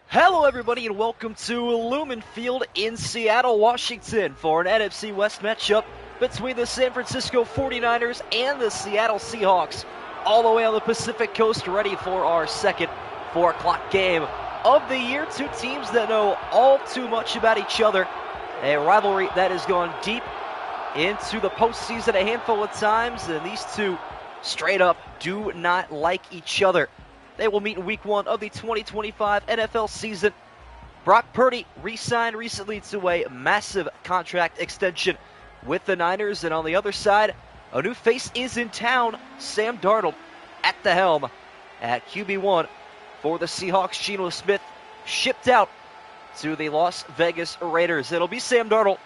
Hello, everybody, and welcome to Lumen Field in Seattle, Washington for an NFC West matchup between the San Francisco 49ers and the Seattle Seahawks, all the way on the Pacific Coast, ready for our second 4 o'clock game of the year. Two teams that know all too much about each other, a rivalry that has gone deep into the postseason a handful of times, and these two straight up do not like each other. They will meet in Week 1 of the 2025 NFL season. Brock Purdy re-signed recently to a massive contract extension with the Niners. And on the other side, a new face is in town, Sam Darnold at the helm at QB1 for the Seahawks. Geno Smith shipped out to the Las Vegas Raiders. It'll be Sam Darnold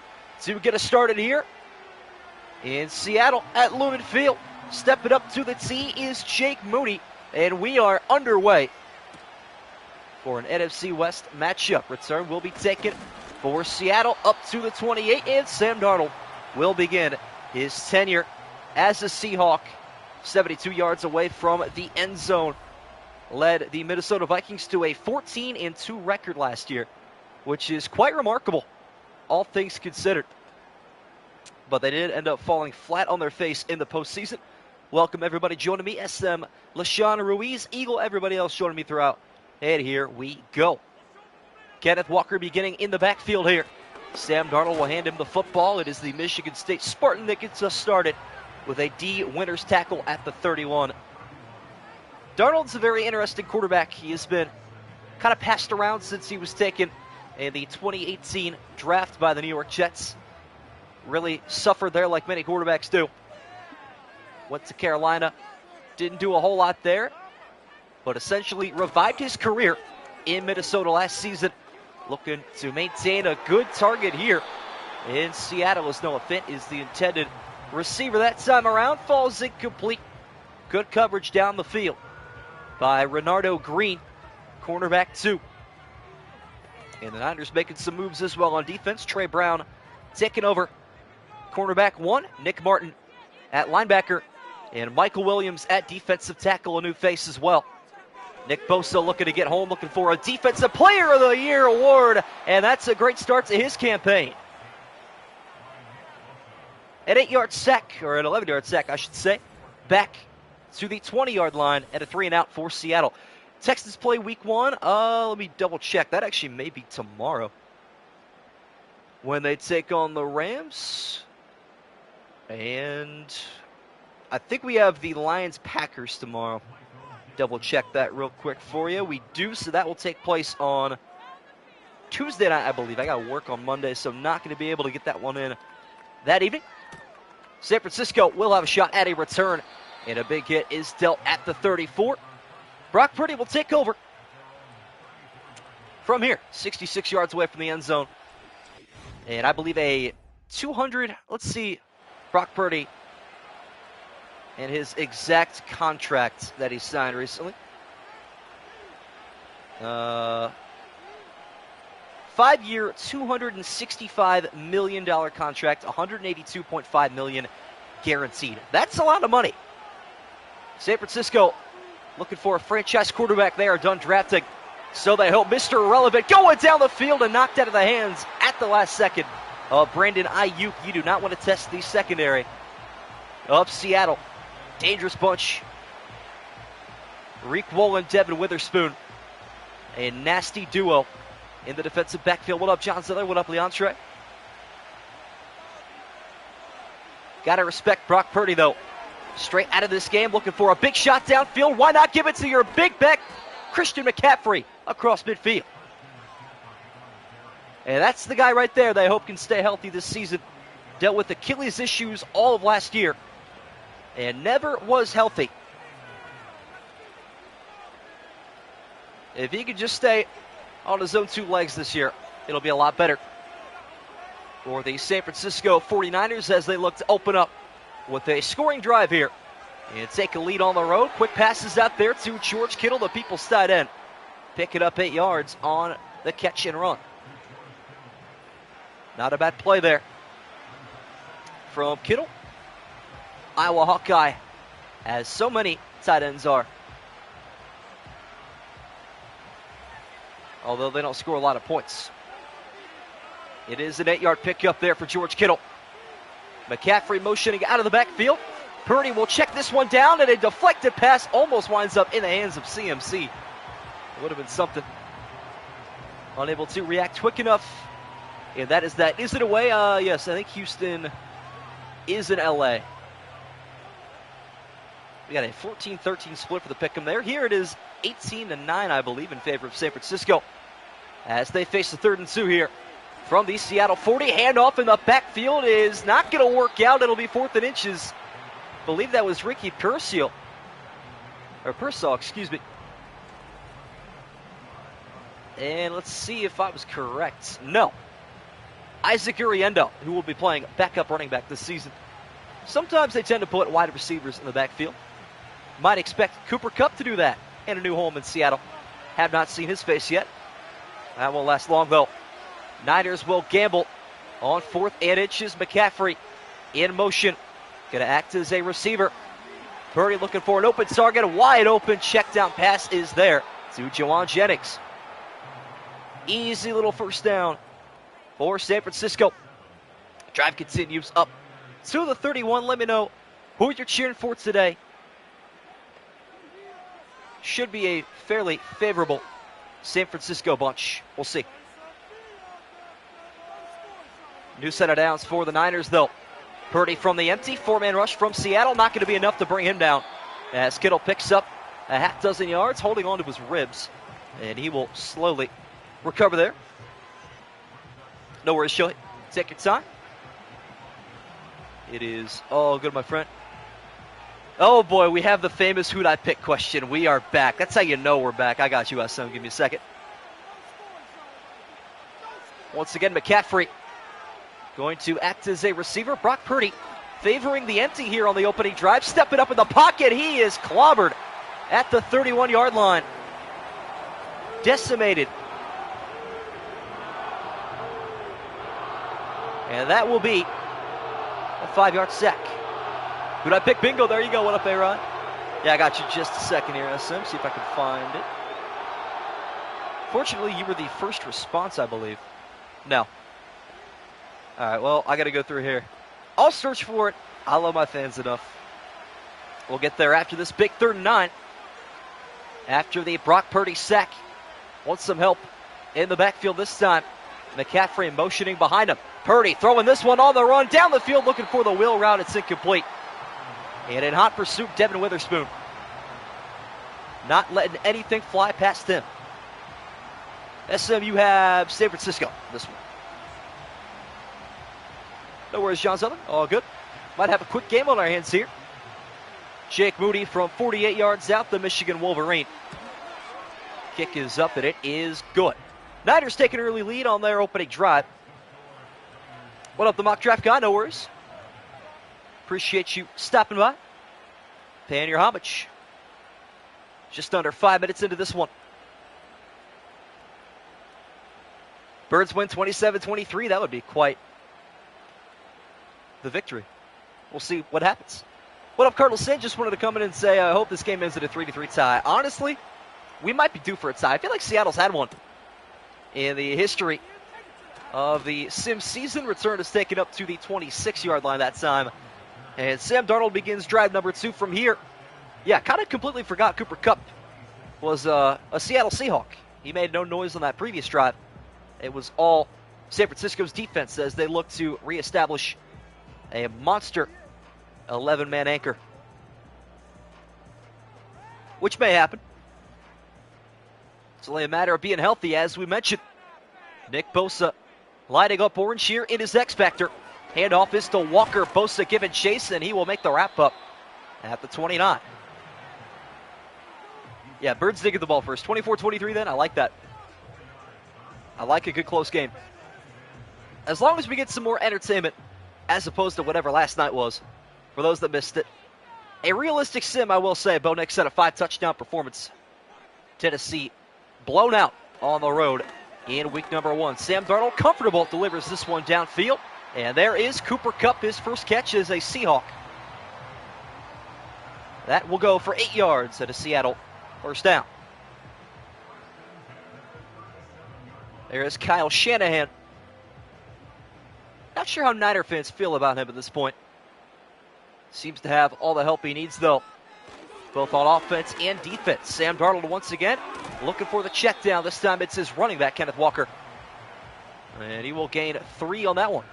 to get us started here in Seattle at Lumen Field. Stepping up to the tee is Jake Mooney. And we are underway for an NFC West matchup. Return will be taken for Seattle up to the 28, and Sam Darnold will begin his tenure as a Seahawk, 72 yards away from the end zone. Led the Minnesota Vikings to a 14-2 record last year, which is quite remarkable, all things considered. But they did end up falling flat on their face in the postseason. Welcome, everybody joining me. SM, LaShawn Ruiz, Eagle, everybody else joining me throughout. And here we go. Kenneth Walker beginning in the backfield here. Sam Darnold will hand him the football. It is the Michigan State Spartan that gets us started with a D winner's tackle at the 31. Darnold's a very interesting quarterback. He has been kind of passed around since he was taken in the 2018 draft by the New York Jets. Really suffered there like many quarterbacks do. Went to Carolina, didn't do a whole lot there, but essentially revived his career in Minnesota last season. Looking to maintain a good target here in Seattle as Noah Fant is the intended receiver that time around. Falls incomplete. Good coverage down the field by Renardo Green, cornerback 2. And the Niners making some moves as well on defense. Trey Brown taking over cornerback 1. Nick Martin at linebacker. And Michael Williams at defensive tackle, a new face as well. Nick Bosa looking to get home, looking for a Defensive Player of the Year award, and that's a great start to his campaign. An 8-yard sack, or an 11-yard sack, I should say, back to the 20-yard line at a 3-and-out for Seattle. Texans play Week 1. Let me double check. That actually may be tomorrow when they take on the Rams. And I think we have the Lions-Packers tomorrow. Double check that real quick for you. We do, so that will take place on Tuesday night, I believe. I got to work on Monday, so I'm not going to be able to get that one in that evening. San Francisco will have a shot at a return, and a big hit is dealt at the 34. Brock Purdy will take over from here, 66 yards away from the end zone. And I believe a 200, let's see, Brock Purdy and his exact contract that he signed recently. 5-year, $265 million contract, $182.5 million guaranteed. That's a lot of money. San Francisco looking for a franchise quarterback. They are done drafting, so they hope. Mr. Irrelevant going down the field and knocked out of the hands at the last second of Brandon Ayuk. You do not want to test the secondary of Seattle. Dangerous bunch. Reek Wolin, Devin Witherspoon. A nasty duo in the defensive backfield. What up, John Zeller? What up, Leon Trey? Got to respect Brock Purdy, though. Straight out of this game, looking for a big shot downfield. Why not give it to your big back, Christian McCaffrey, across midfield? And that's the guy right there that I hope can stay healthy this season. Dealt with Achilles issues all of last year and never was healthy. If he could just stay on his own 2 legs this year, it'll be a lot better for the San Francisco 49ers as they look to open up with a scoring drive here and take a lead on the road. Quick passes out there to George Kittle, the people's tight end. Picking up 8 yards on the catch and run. Not a bad play there from Kittle. Iowa Hawkeye, as so many tight ends are. although they don't score a lot of points. It is an 8-yard pickup there for George Kittle. McCaffrey motioning out of the backfield. Purdy will check this one down, and a deflected pass almost winds up in the hands of CMC. It would have been something. Unable to react quick enough. And that is that. Is it away? Yes, I think Houston is in LA. We got a 14-13 split for the pick'em there. Here it is 18-9, I believe, in favor of San Francisco, as they face the 3rd and 2 here from the Seattle 40. Handoff in the backfield is not going to work out. It'll be 4th and inches. I believe that was Ricky Pearsall, excuse me. And let's see if I was correct. No. Isaac Uriendo, who will be playing backup running back this season. Sometimes they tend to put wide receivers in the backfield. Might expect Cooper Kupp to do that in a new home in Seattle. Have not seen his face yet. That won't last long, though. Niners will gamble on 4th and inches. McCaffrey in motion. Going to act as a receiver. Purdy looking for an open target. A wide open check down pass is there to Jawan Jennings. Easy little first down for San Francisco. Drive continues up to the 31. Let me know who you're cheering for today. Should be a fairly favorable San Francisco bunch. We'll see. New set of downs for the Niners, though. Purdy from the empty. 4-man rush from Seattle. Not going to be enough to bring him down, as Kittle picks up a half dozen yards, holding on to his ribs. And he will slowly recover there. No worries, Shelly. Take your time. It is all good, my friend. Oh, boy, we have the famous who'd I pick question. We are back. That's how you know we're back. I got you, SM. Give me a second. Once again, McCaffrey going to act as a receiver. Brock Purdy favoring the empty here on the opening drive. Stepping up in the pocket. He is clobbered at the 31-yard line. Decimated. And that will be a 5-yard sack. Who'd I pick? Bingo. There you go. What up, A-Rod? Yeah, I got you just a second here, SM. See if I can find it. Fortunately, you were the first response, I believe. No. All right, well, I got to go through here. I'll search for it. I love my fans enough. We'll get there after this big 3rd and 9. After the Brock Purdy sack. Wants some help in the backfield this time. McCaffrey motioning behind him. Purdy throwing this one on the run. Down the field looking for the wheel route. It's incomplete. And in hot pursuit, Devin Witherspoon. Not letting anything fly past him. SM, you have San Francisco this one. No worries, John Sutherland. All good. Might have a quick game on our hands here. Jake Moody from 48 yards out, the Michigan Wolverine. Kick is up, and it is good. Niners take an early lead on their opening drive. What up, the mock draft guy? No worries. Appreciate you stopping by. Paying your homage. Just under 5 minutes into this one. Birds win 27-23. That would be quite the victory. We'll see what happens. What up, Cardinal Sin? Just wanted to come in and say I hope this game ends at a 3-3 tie. Honestly, we might be due for a tie. I feel like Seattle's had one in the history of the Sim season. Return is taken up to the 26-yard line that time. And Sam Darnold begins drive number 2 from here. Yeah, kind of completely forgot Cooper Kupp was a Seattle Seahawk. He made no noise on that previous drive. It was all San Francisco's defense as they look to reestablish a monster 11-man anchor, which may happen. It's only a matter of being healthy, as we mentioned. Nick Bosa lighting up orange here in his X Factor. Handoff is to Walker. Bosa giving chase, and he will make the wrap-up at the 29. Yeah, Birds digging the ball first. 24-23 then. I like that. I like a good close game. As long as we get some more entertainment, as opposed to whatever last night was, for those that missed it. A realistic sim, I will say. Bo Nix set a 5-touchdown performance. Tennessee blown out on the road in week number 1. Sam Darnold, comfortable, delivers this one downfield. And there is Cooper Kupp, his first catch as a Seahawk. That will go for 8 yards at a Seattle first down. There is Kyle Shanahan. Not sure how Niner fans feel about him at this point. Seems to have all the help he needs, though, both on offense and defense. Sam Darnold once again looking for the check down. This time it's his running back, Kenneth Walker. And he will gain 3 on that one.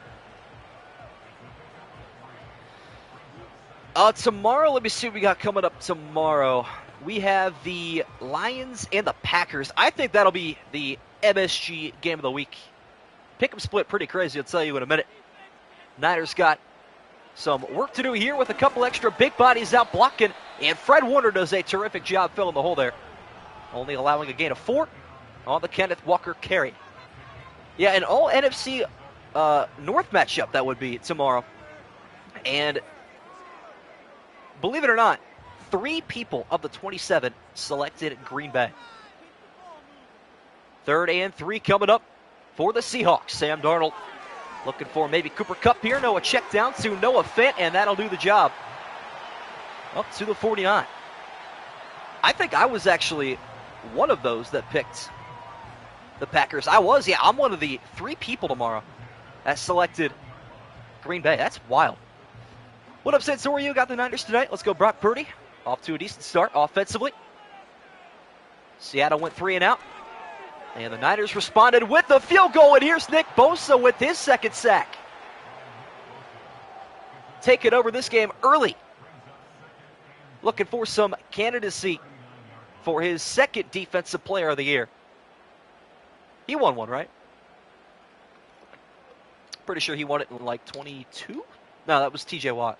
Tomorrow, let me see what we got coming up tomorrow. We have the Lions and the Packers. I think that'll be the MSG game of the week. Pick'em split pretty crazy, I'll tell you in a minute. Niners got some work to do here with a couple extra big bodies out blocking, and Fred Warner does a terrific job filling the hole there. Only allowing a gain of 4 on the Kenneth Walker carry. Yeah, an all NFC North matchup that would be tomorrow. And believe it or not, 3 people of the 27 selected Green Bay. 3rd and 3 coming up for the Seahawks. Sam Darnold looking for maybe Cooper Kupp here. Noah check down to Noah Fant, and that'll do the job. Up to the 49. I think I was actually one of those that picked the Packers. I'm one of the 3 people tomorrow that selected Green Bay. That's wild. What up, Saints? Who are you? Got the Niners tonight. Let's go Brock Purdy. Off to a decent start offensively. Seattle went 3 and out. And the Niners responded with the field goal. And here's Nick Bosa with his 2nd sack. Taking over this game early. Looking for some candidacy for his 2nd Defensive Player of the Year. He won one, right? Pretty sure he won it in like 22? No, that was TJ Watt.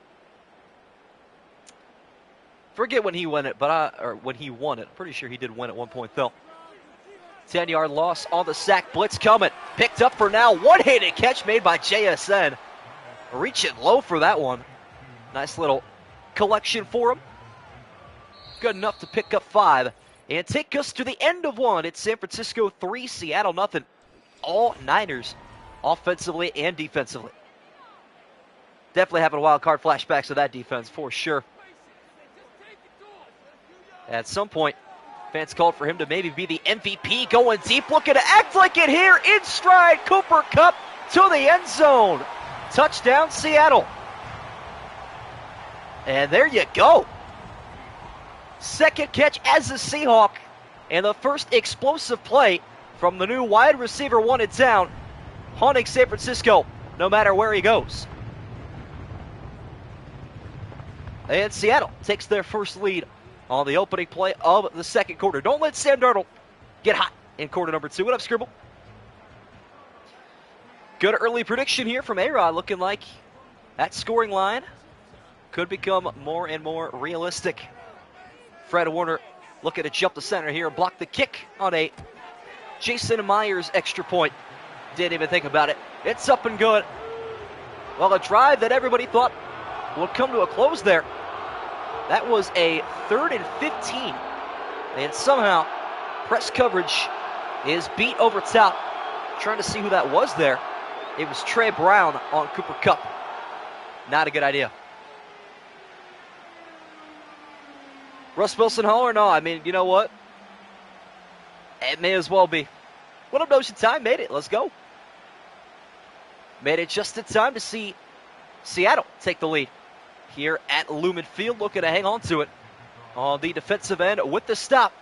Forget when he won it, or when he won it. Pretty sure he did win at one point, though. 10-yard loss on the sack. Blitz coming. Picked up for now. One-handed catch made by JSN. Reaching low for that one. Nice little collection for him. Good enough to pick up 5. And take us to the end of one. It's San Francisco 3, Seattle nothing. All Niners, offensively and defensively. Definitely having wild card flashbacks of that defense for sure. At some point, fans called for him to maybe be the MVP, going deep, looking to act like it here. In stride, Cooper Kupp to the end zone. Touchdown, Seattle. And there you go. 2nd catch as a Seahawk, and the first explosive play from the new wide receiver wanted down, haunting San Francisco no matter where he goes. And Seattle takes their first lead on the opening play of the 2nd quarter. Don't let Sam Darnold get hot in quarter number 2. What up, Scribble? Good early prediction here from A-Rod, looking like that scoring line could become more and more realistic. Fred Warner looking to jump the center here and block the kick on a Jason Myers extra point. Didn't even think about it. It's up and good. Well, a drive that everybody thought would come to a close there. That was a 3rd and 15. And somehow, press coverage is beat over top. Trying to see who that was there. It was Trey Brown on Cooper Kupp. Not a good idea. Russ Wilson Hall or no? I mean, you know what? It may as well be. What up, Notion Time? Made it. Let's go. Made it just in time to see Seattle take the lead here at Lumen Field, looking to hang on to it on the defensive end with the stop.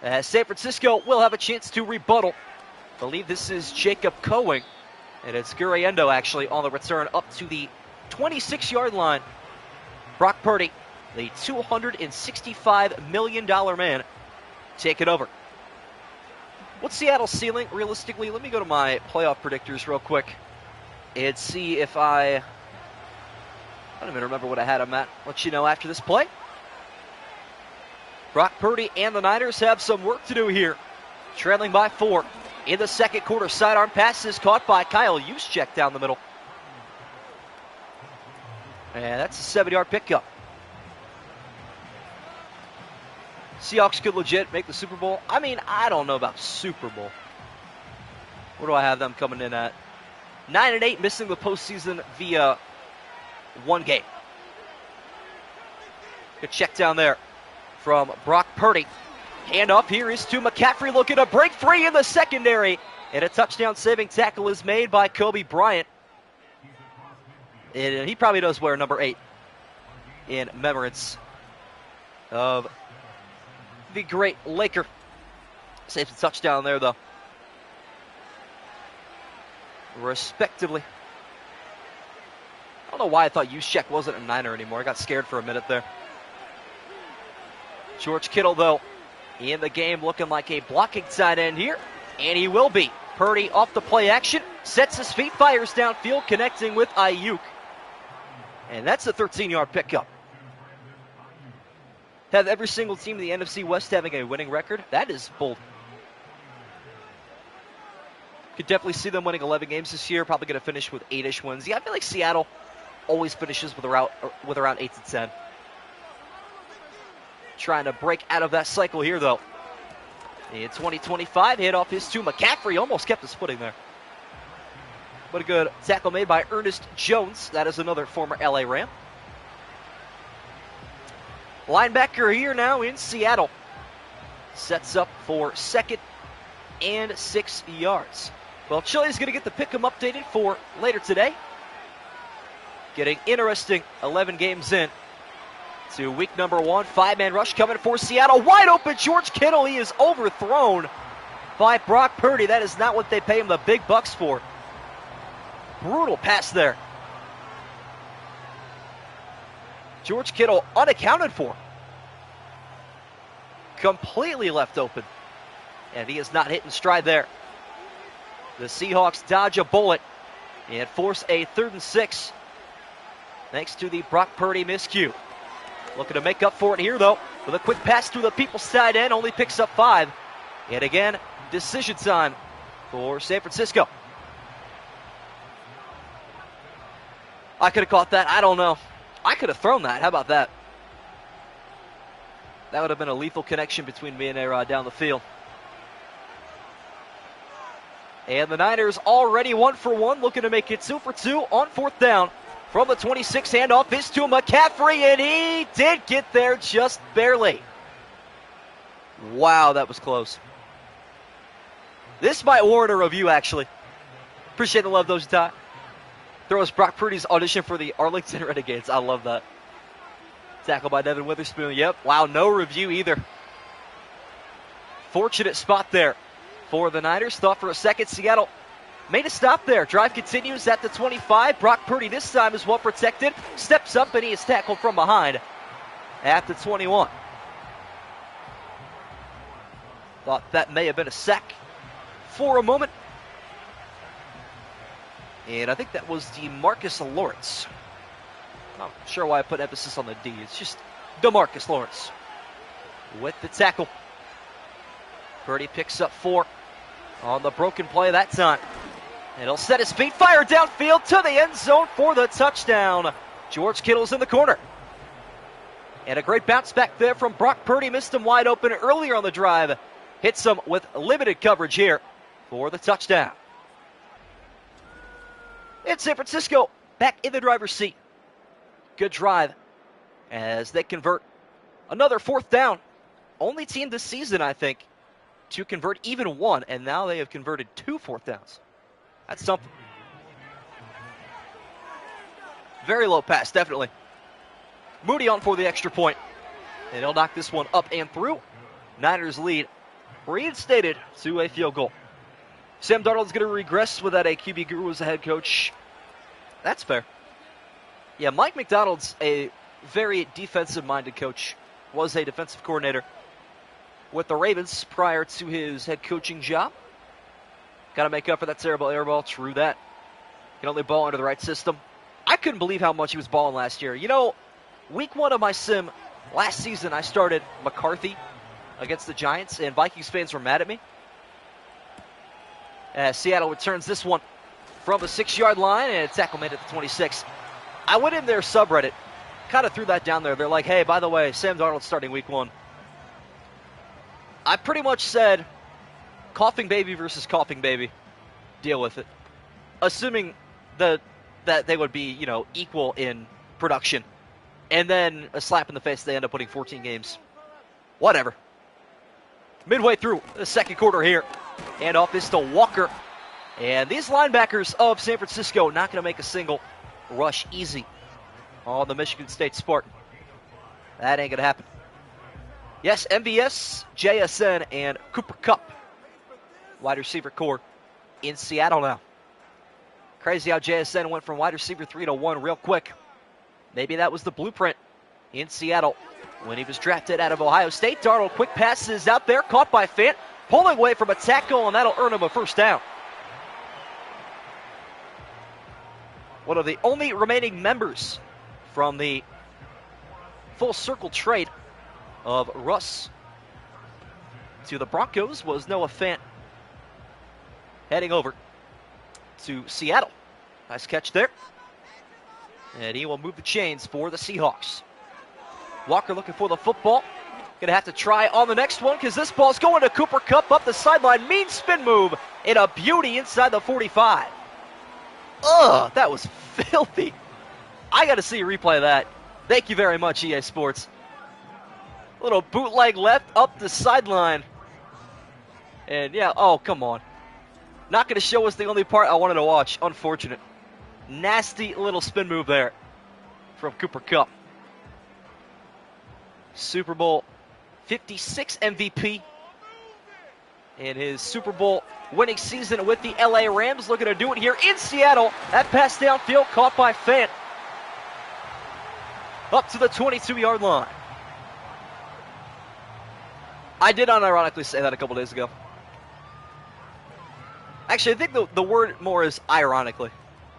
As San Francisco will have a chance to rebuttal. I believe this is Jacob Coing, and it's Guriendo actually on the return up to the 26-yard line. Brock Purdy, the $265 million man, take it over. What's Seattle's ceiling, realistically? Let me go to my playoff predictors real quick and see if I don't even remember what I had on that. Let you know after this play. Brock Purdy and the Niners have some work to do here. Trailing by 4 in the 2nd quarter. Sidearm pass is caught by Kyle Juszczyk down the middle. And that's a 7-yard pickup. Seahawks could legit make the Super Bowl. I mean, I don't know about Super Bowl. What do I have them coming in at? 9-8, missing the postseason via 1 game. Good check down there from Brock Purdy. Handoff here is to McCaffrey, looking to break free in the secondary. And a touchdown-saving tackle is made by Kobe Bryant. And he probably does wear number 8 in remembrance of the great Laker. Saves a touchdown there, though. Respectively. I don't know why I thought Juszczyk wasn't a Niner anymore. I got scared for a minute there. George Kittle, though, in the game, looking like a blocking tight end here. And he will be. Purdy off the play action. Sets his feet, fires downfield, connecting with Ayuk. And that's a 13-yard pickup. Have every single team in the NFC West having a winning record? That is bold. Could definitely see them winning 11 games this year. Probably going to finish with 8-ish wins. Yeah, I feel like Seattle always finishes with around 8 to 10. Trying to break out of that cycle here, though. In 2025, handoff is to McCaffrey. Almost kept his footing there. What a good tackle made by Ernest Jones. That is another former LA Ram. Linebacker here now in Seattle. Sets up for 2nd and 6 yards. Well, Chile's going to get the pick'em updated for later today. Getting interesting 11 games in to week number 1. 5-man rush coming for Seattle. Wide open George Kittle. He is overthrown by Brock Purdy. That is not what they pay him the big bucks for. Brutal pass there. George Kittle unaccounted for. Completely left open. And he is not hitting stride there. The Seahawks dodge a bullet and force a 3rd and 6. Thanks to the Brock Purdy miscue. Looking to make up for it here, though, with a quick pass to the people's tight end. Only picks up 5. And again, decision time for San Francisco. I could have caught that. I don't know. I could have thrown that. How about that? That would have been a lethal connection between me and A-Rod down the field. And the Niners already 1 for 1, looking to make it 2 for 2 on 4th down. From the 26, handoff is to McCaffrey, and he did get there just barely. Wow, that was close. This might warrant a review, actually. Appreciate the love, those Ty. Throws Brock Purdy's audition for the Arlington Renegades. I love that. Tackle by Devin Witherspoon. Yep. Wow, no review either. Fortunate spot there for the Niners. Thought for a second Seattle made a stop there. Drive continues at the 25. Brock Purdy this time is well protected. Steps up and he is tackled from behind at the 21. Thought that may have been a sack for a moment. And I think that was DeMarcus Lawrence. Not sure why I put emphasis on the D. It's just DeMarcus Lawrence with the tackle. Purdy picks up 4 on the broken play that time. And he'll set his feet, fire downfield to the end zone for the touchdown. George Kittle's in the corner. And a great bounce back there from Brock Purdy. Missed him wide open earlier on the drive. Hits him with limited coverage here for the touchdown. It's San Francisco back in the driver's seat. Good drive as they convert another 4th down. Only team this season, I think, to convert even 1, and now they have converted 2 4th downs. That's something. Very low pass, definitely. Moody on for the extra point. And he'll knock this one up and through. Niners lead reinstated to a field goal. Sam Darnold's going to regress without a QB guru as a head coach. That's fair. Yeah, Mike McDonald's a very defensive-minded coach. Was a defensive coordinator with the Ravens prior to his head coaching job. Got to make up for that terrible air ball. True that. Can only ball under the right system. I couldn't believe how much he was balling last year. You know, week 1 of my sim last season, I started McCarthy against the Giants, and Vikings fans were mad at me. As Seattle returns this one from the 6-yard line, and a tackle made at the 26. I went in their subreddit, kind of threw that down there. They're like, hey, by the way, Sam Darnold's starting week 1. I pretty much said, coughing baby versus coughing baby. Deal with it. Assuming that they would be, equal in production. And then a slap in the face, they end up winning 14 games. Whatever. midway through the second quarter here. And off is to Walker. And these linebackers of San Francisco not going to make a single rush easy on the Michigan State Spartan. That ain't going to happen. Yes, MVS, JSN, and Cooper Kupp, wide receiver core in Seattle now. Crazy how JSN went from wide receiver 3 to 1 real quick. Maybe that was the blueprint in Seattle when he was drafted out of Ohio State. Darnold, quick passes out there, caught by Fant, pulling away from a tackle, and that'll earn him a first down. One of the only remaining members from the full circle trade of Russ to the Broncos was Noah Fant, heading over to Seattle. Nice catch there. And he will move the chains for the Seahawks. Walker looking for the football. Going to have to try on the next one because this ball's going to Cooper Kupp up the sideline. Mean spin move and a beauty inside the 45. Ugh, that was filthy. I got to see a replay of that. Thank you very much, EA Sports. Little bootleg left up the sideline. And yeah, oh, come on. Not going to show us the only part I wanted to watch. Unfortunate. Nasty little spin move there from Cooper Kupp. Super Bowl 56 MVP in his Super Bowl winning season with the LA Rams. Looking to do it here in Seattle. That pass downfield caught by Fant. Up to the 22-yard line. I did unironically say that a couple days ago. Actually, I think the word more is ironically,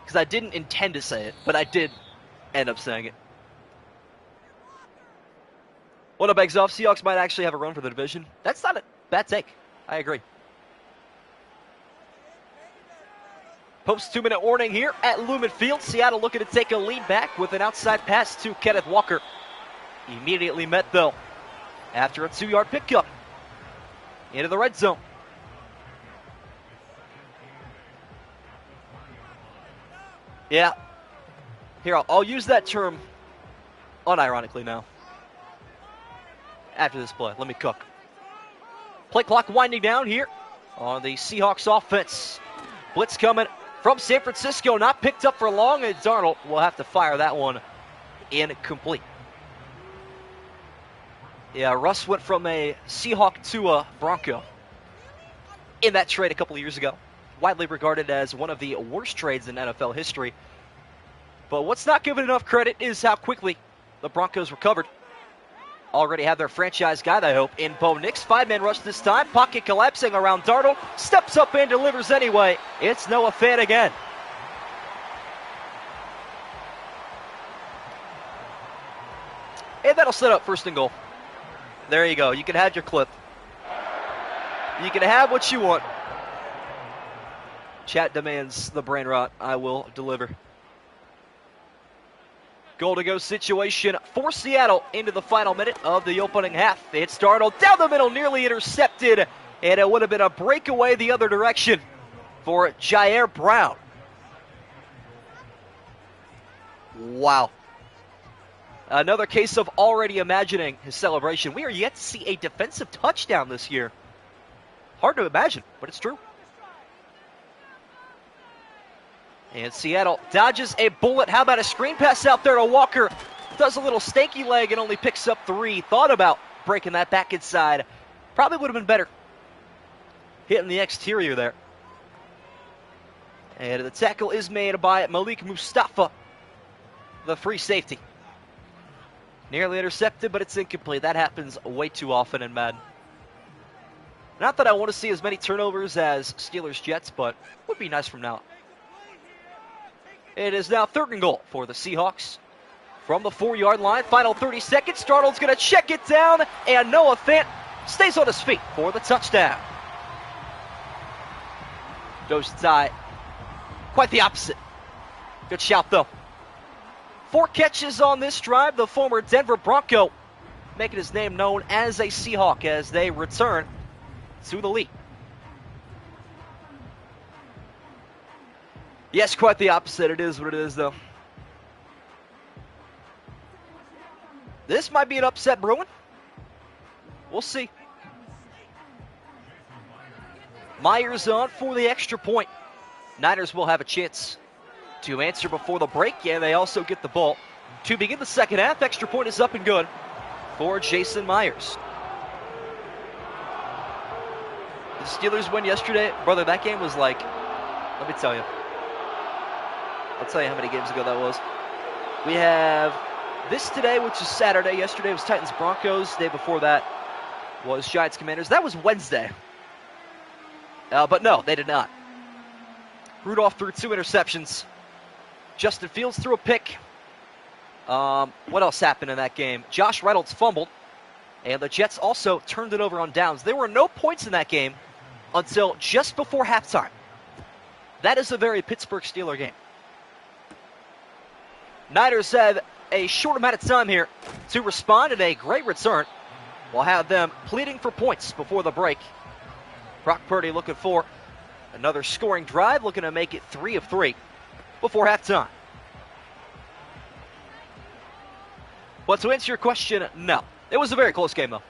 because I didn't intend to say it, but I did end up saying it. What up, Eggs Off? Seahawks might actually have a run for the division. That's not a bad take. I agree. Post 2-minute warning here at Lumen Field. Seattle looking to take a lead back with an outside pass to Kenneth Walker. Immediately met, though, after a 2-yard pickup into the red zone. Yeah. Here, I'll use that term unironically now. After this play, let me cook. Play clock winding down here on the Seahawks offense. Blitz coming from San Francisco, not picked up for long, and Darnold will have to fire that one incomplete. Yeah, Russ went from a Seahawk to a Bronco in that trade a couple of years ago. Widely regarded as one of the worst trades in NFL history. But what's not given enough credit is how quickly the Broncos recovered. Already have their franchise guy, I hope, in Bo Nix. 5-man rush this time. Pocket collapsing around Darnold. Steps up and delivers anyway. It's Noah Fant again. And that'll set up first and goal. There you go. You can have your clip. You can have what you want. Chat demands the brain rot. I will deliver. Goal-to-go situation for Seattle into the final minute of the opening half. It's Darnold down the middle, nearly intercepted, and it would have been a breakaway the other direction for Jair Brown. Wow. Another case of already imagining his celebration. We are yet to see a defensive touchdown this year. Hard to imagine, but it's true. And Seattle dodges a bullet. How about a screen pass out there to Walker? Does a little stanky leg and only picks up 3. Thought about breaking that back inside. Probably would have been better hitting the exterior there. And the tackle is made by Malik Mustafa, the free safety. Nearly intercepted, but it's incomplete. That happens way too often in Madden. Not that I want to see as many turnovers as Steelers-Jets, but would be nice from now on. It is now 3rd and goal for the Seahawks. From the 4-yard line, final 30 seconds. Darnold's going to check it down, and Noah Fant stays on his feet for the touchdown. Goes to tie. Quite the opposite. Good shout, though. 4 catches on this drive. The former Denver Bronco making his name known as a Seahawk as they return to the lead. Yes, quite the opposite. It is what it is, though. This might be an upset brewing. We'll see. Myers on for the extra point. Niners will have a chance to answer before the break, and they also get the ball. To begin the second half, extra point is up and good for Jason Myers. The Steelers win yesterday. Brother, that game was like, let me tell you. I'll tell you how many games ago that was. We have this today, which is Saturday. Yesterday was Titans-Broncos. Day before that was Giants-Commanders. That was Wednesday. But no, they did not. Rudolph threw 2 interceptions. Justin Fields threw a pick. What else happened in that game? Josh Reynolds fumbled. And the Jets also turned it over on downs. There were no points in that game until just before halftime. That is a very Pittsburgh Steeler game. Niners have a short amount of time here to respond, and a great return. We'll have them pleading for points before the break. Brock Purdy looking for another scoring drive, looking to make it 3 of 3 before halftime. But to answer your question, no. It was a very close game, though.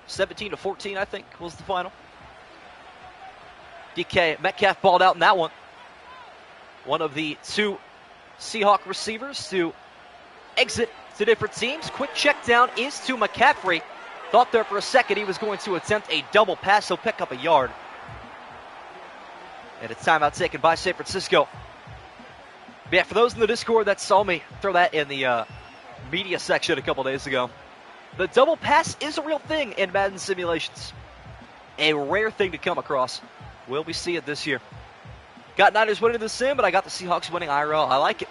17-14, I think, was the final. DK Metcalf balled out in that one. One of the 2 Seahawks receivers to exit to different teams. Quick check down is to McCaffrey. Thought there for a second he was going to attempt a double pass. He'll pick up a yard. And a timeout taken by San Francisco. But yeah, for those in the Discord that saw me throw that in the media section a couple days ago, the double pass is a real thing in Madden simulations. A rare thing to come across. Will we see it this year? Got Niners winning the sim, but I got the Seahawks winning IRL. I like it.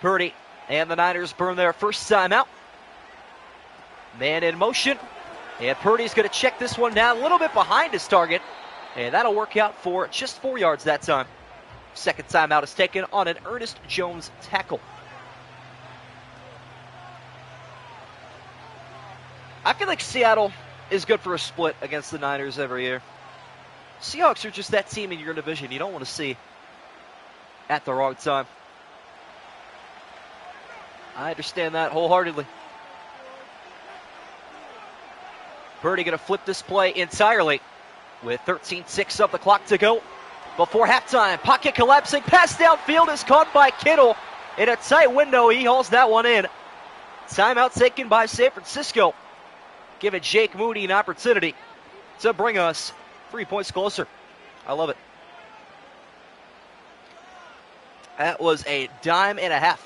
Purdy and the Niners burn their first timeout. Man in motion. And Purdy's going to check this one down a little bit behind his target. And that'll work out for just 4 yards that time. Second timeout is taken on an Ernest Jones tackle. I feel like Seattle is good for a split against the Niners every year. Seahawks are just that team in your division you don't want to see at the wrong time. I understand that wholeheartedly. Purdy going to flip this play entirely with 13:06 of the clock to go before halftime. Pocket collapsing. Pass downfield is caught by Kittle. In a tight window, he hauls that one in. Timeout taken by San Francisco. Giving Jake Moody an opportunity to bring us 3 points closer. I love it. That was a dime and a half.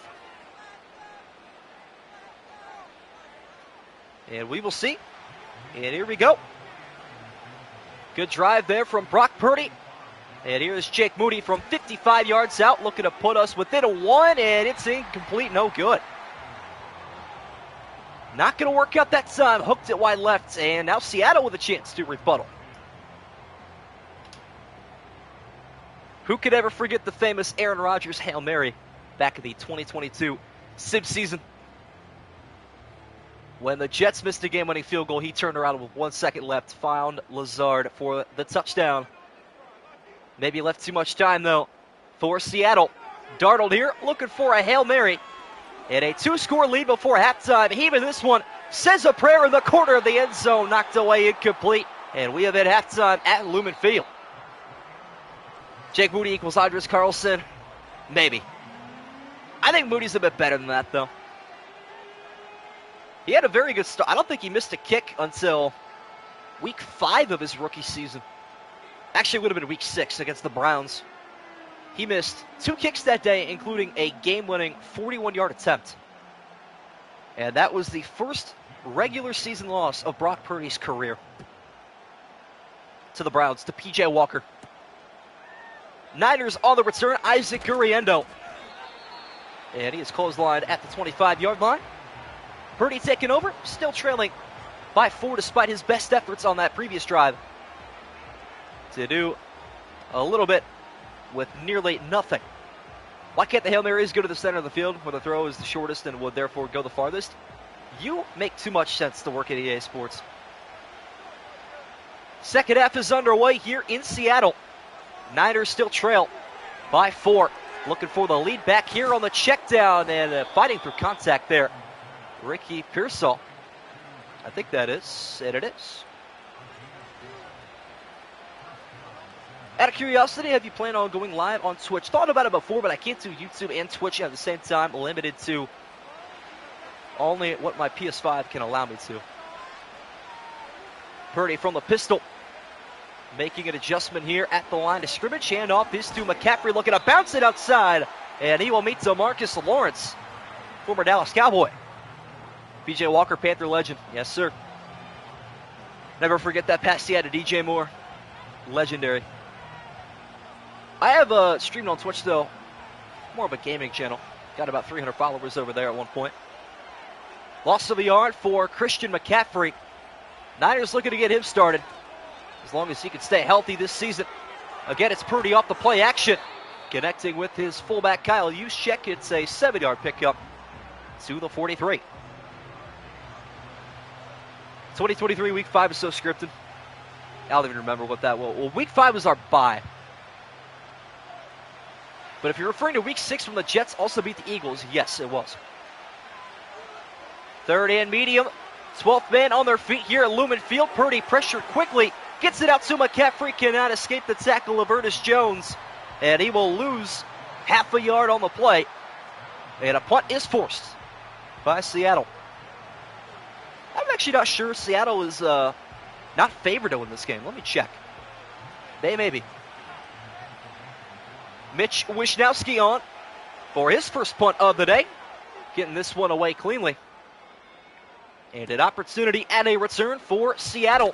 And we will see. And here we go. Good drive there from Brock Purdy. And here's Jake Moody from 55 yards out, looking to put us within a 1, and it's incomplete, no good. Not going to work out that time. Hooked it wide left, and now Seattle with a chance to rebuttal. Who could ever forget the famous Aaron Rodgers Hail Mary back in the 2022 sim season? When the Jets missed a game-winning field goal, he turned around with 1 second left, found Lazard for the touchdown. Maybe left too much time, though, for Seattle. Darnold here, looking for a Hail Mary. And a 2-score lead before halftime. Even this one says a prayer in the corner of the end zone. Knocked away, incomplete. And we have hit halftime at Lumen Field. Jake Moody equals Andres Carlson. Maybe. I think Moody's a bit better than that, though. He had a very good start. I don't think he missed a kick until week 5 of his rookie season. Actually, it would have been week 6 against the Browns. He missed 2 kicks that day, including a game-winning 41-yard attempt. And that was the first regular season loss of Brock Purdy's career to the Browns, to P.J. Walker. Niners on the return, Isaac Guriendo. And he is clotheslined at the 25-yard line. Purdy taking over, still trailing by 4 despite his best efforts on that previous drive. To do a little bit with nearly nothing. Why can't the Hail Marys go to the center of the field where the throw is the shortest and would therefore go the farthest? You make too much sense to work at EA Sports. Second half is underway here in Seattle. Niners still trail by 4. Looking for the lead back here on the check down and fighting through contact there. Ricky Pearsall. I think that is, and it is. Out of curiosity, have you planned on going live on Twitch? Thought about it before, but I can't do YouTube and Twitch at the same time. Limited to only what my PS5 can allow me to. Purdy from the pistol. Making an adjustment here at the line of scrimmage. Handoff is to McCaffrey, looking to bounce it outside. And he will meet DeMarcus Lawrence, former Dallas Cowboy. B.J. Walker, Panther legend. Yes, sir. Never forget that pass he had to DJ Moore. Legendary. I have streamed on Twitch, though. More of a gaming channel. Got about 300 followers over there at one point. Loss of a yard for Christian McCaffrey. Niners looking to get him started, as long as he can stay healthy this season. Again, it's Purdy off the play action. Connecting with his fullback, Kyle Juszczyk. It's a 7-yard pickup to the 43. 2023 Week 5 is so scripted. I don't even remember what that was. Well, Week 5 was our bye. But if you're referring to Week 6 when the Jets also beat the Eagles, yes, it was. 3rd and medium. 12th man on their feet here at Lumen Field. Purdy pressured quickly. Gets it out to McCaffrey. Cannot escape the tackle of Ernest Jones. And he will lose half a yard on the play. And a punt is forced by Seattle. I'm actually not sure Seattle is not favored to win this game. Let me check. They may be. Mitch Wishnowski on for his first punt of the day. Getting this one away cleanly. And an opportunity and a return for Seattle.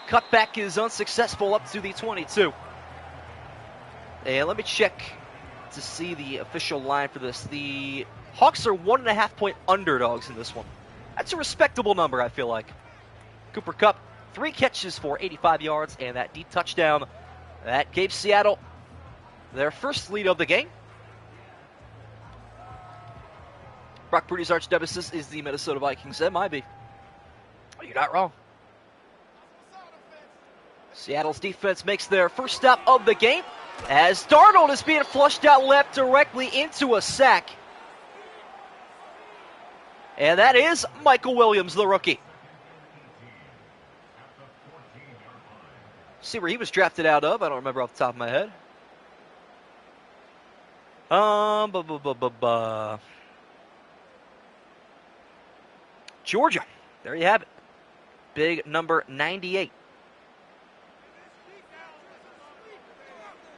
Cutback is unsuccessful up to the 22. And let me check to see the official line for this. The Hawks are 1.5-point underdogs in this one. That's a respectable number, I feel like. Cooper Kupp, 3 catches for 85 yards, and that deep touchdown that gave Seattle their first lead of the game. Brock Purdy's arch nemesis is the Minnesota Vikings. That might be. You're not wrong. Seattle's defense makes their first stop of the game as Darnold is being flushed out left directly into a sack. And that is Michael Williams, the rookie. See where he was drafted out of. I don't remember off the top of my head. Georgia. There you have it. Big number 98.